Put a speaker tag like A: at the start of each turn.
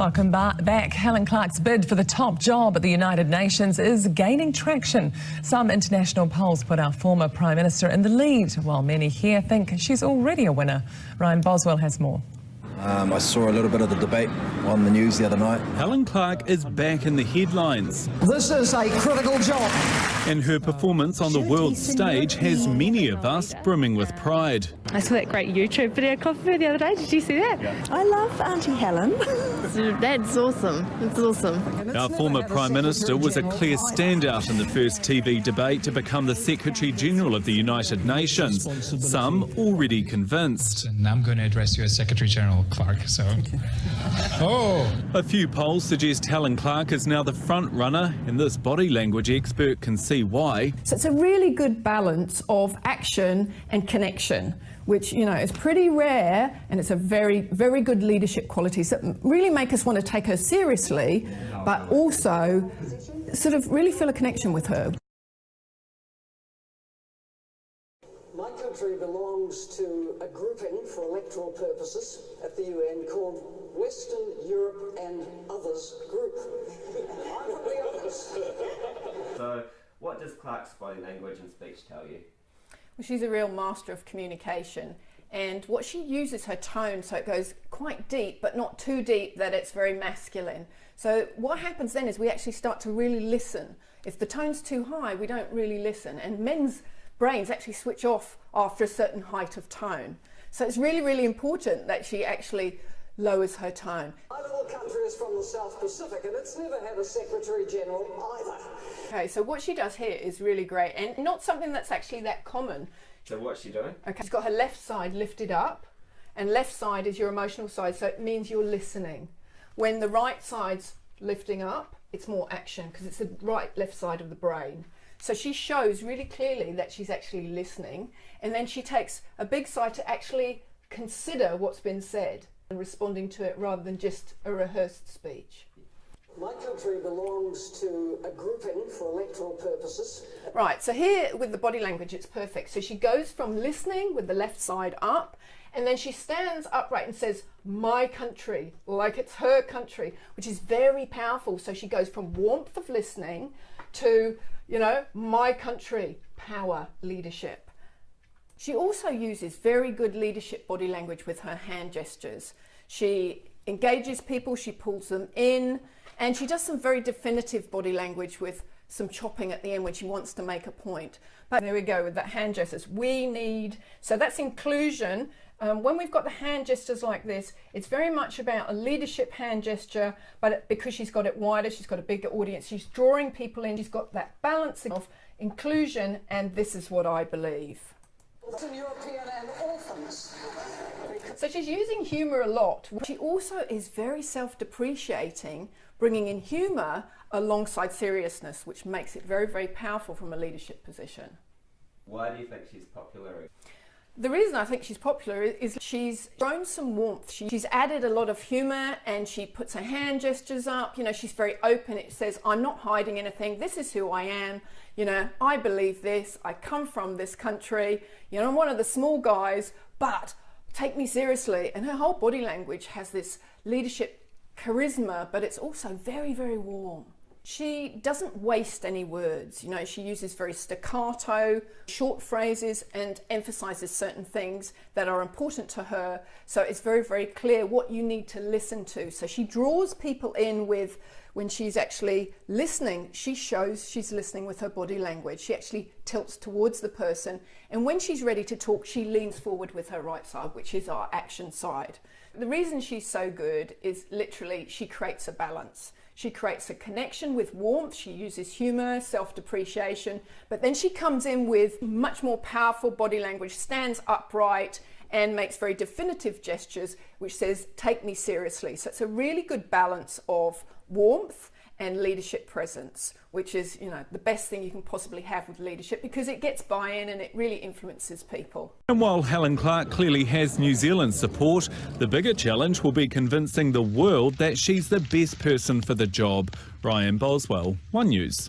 A: Welcome back. Helen Clark's bid for the top job at the United Nations is gaining traction. Some international polls put our former Prime Minister in the lead, while many here think she's already a winner. Ryan Boswell has more.
B: I saw a little bit of the debate on the news the other night.
C: Helen Clark is back in the headlines.
D: This is a critical job.
C: And her performance on the world stage has many of us brimming with pride.
E: I saw that great YouTube video clip of her the other day. Did you see that?
C: Yeah.
F: I love Auntie Helen.
E: That's awesome. It's awesome.
C: Our former Prime Minister was a clear standout in the first TV debate to become the Secretary-General of the United Nations. Some already convinced.
G: And I'm going to address you as Secretary-General, Clark, so...
C: A few polls suggest Helen Clark is now the front runner, and this body language expert can see why.
F: So it's a really good balance of action and connection, which, you know, is pretty rare, and it's a very, very good leadership qualities that really make us want to take her seriously, but also sort of really feel a connection with her.
D: My country belongs to a grouping for electoral purposes at the UN called Western Europe and Others Group. I'm from the others.
H: So, what does Clark's body language and speech tell you?
F: Well, she's a real master of communication, and what she uses her tone so it goes quite deep, but not too deep that it's very masculine. So what happens then is we actually start to really listen. If the tone's too high, we don't really listen, and men's brains actually switch off after a certain height of tone. So it's really, really important that she actually lowers her tone.
D: My little country is from the South Pacific, and it's never had a Secretary-General either.
F: Okay, so what she does here is really great, and not something that's actually that common.
H: So what's she doing?
F: Okay, she's got her left side lifted up, and left side is your emotional side, so it means you're listening. When the right side's lifting up, it's more action, because it's the right left side of the brain. So she shows really clearly that she's actually listening, and then she takes a big side to actually consider what's been said and responding to it rather than just a rehearsed speech.
D: My country belongs to a grouping for electoral purposes.
F: Right, so here with the body language it's perfect. So she goes from listening with the left side up, and then she stands upright and says, my country, like it's her country, which is very powerful. So she goes from warmth of listening to, you know, my country, power, leadership. She also uses very good leadership body language with her hand gestures. She engages people, she pulls them in, and she does some very definitive body language with some chopping at the end when she wants to make a point. But there we go with that hand gestures. We need, so that's inclusion. When we've got the hand gestures like this, it's very much about a leadership hand gesture, but because she's got it wider, she's got a bigger audience, she's drawing people in, she's got that balancing of inclusion and this is what I believe.
D: Western European and orphans.
F: So she's using humour a lot. She also is very self-depreciating, bringing in humour alongside seriousness, which makes it very, very powerful from a leadership position.
H: Why do you think she's popular?
F: The reason I think she's popular is she's thrown some warmth. She's added a lot of humour and she puts her hand gestures up. You know, she's very open. It says, I'm not hiding anything. This is who I am. You know, I believe this. I come from this country. You know, I'm one of the small guys, but take me seriously. And her whole body language has this leadership charisma, but it's also very, very warm. She doesn't waste any words, you know, she uses very staccato, short phrases and emphasises certain things that are important to her. So it's very, very clear what you need to listen to. So she draws people in with, when she's actually listening, she shows she's listening with her body language. She actually tilts towards the person. And when she's ready to talk, she leans forward with her right side, which is our action side. The reason she's so good is literally she creates a balance. She creates a connection with warmth, she uses humour, self-depreciation, but then she comes in with much more powerful body language, stands upright and makes very definitive gestures, which says, take me seriously. So it's a really good balance of warmth and leadership presence, which is, you know, the best thing you can possibly have with leadership because it gets buy-in and it really influences people.
C: And while Helen Clark clearly has New Zealand's support, the bigger challenge will be convincing the world that she's the best person for the job. Ryan Boswell, One News.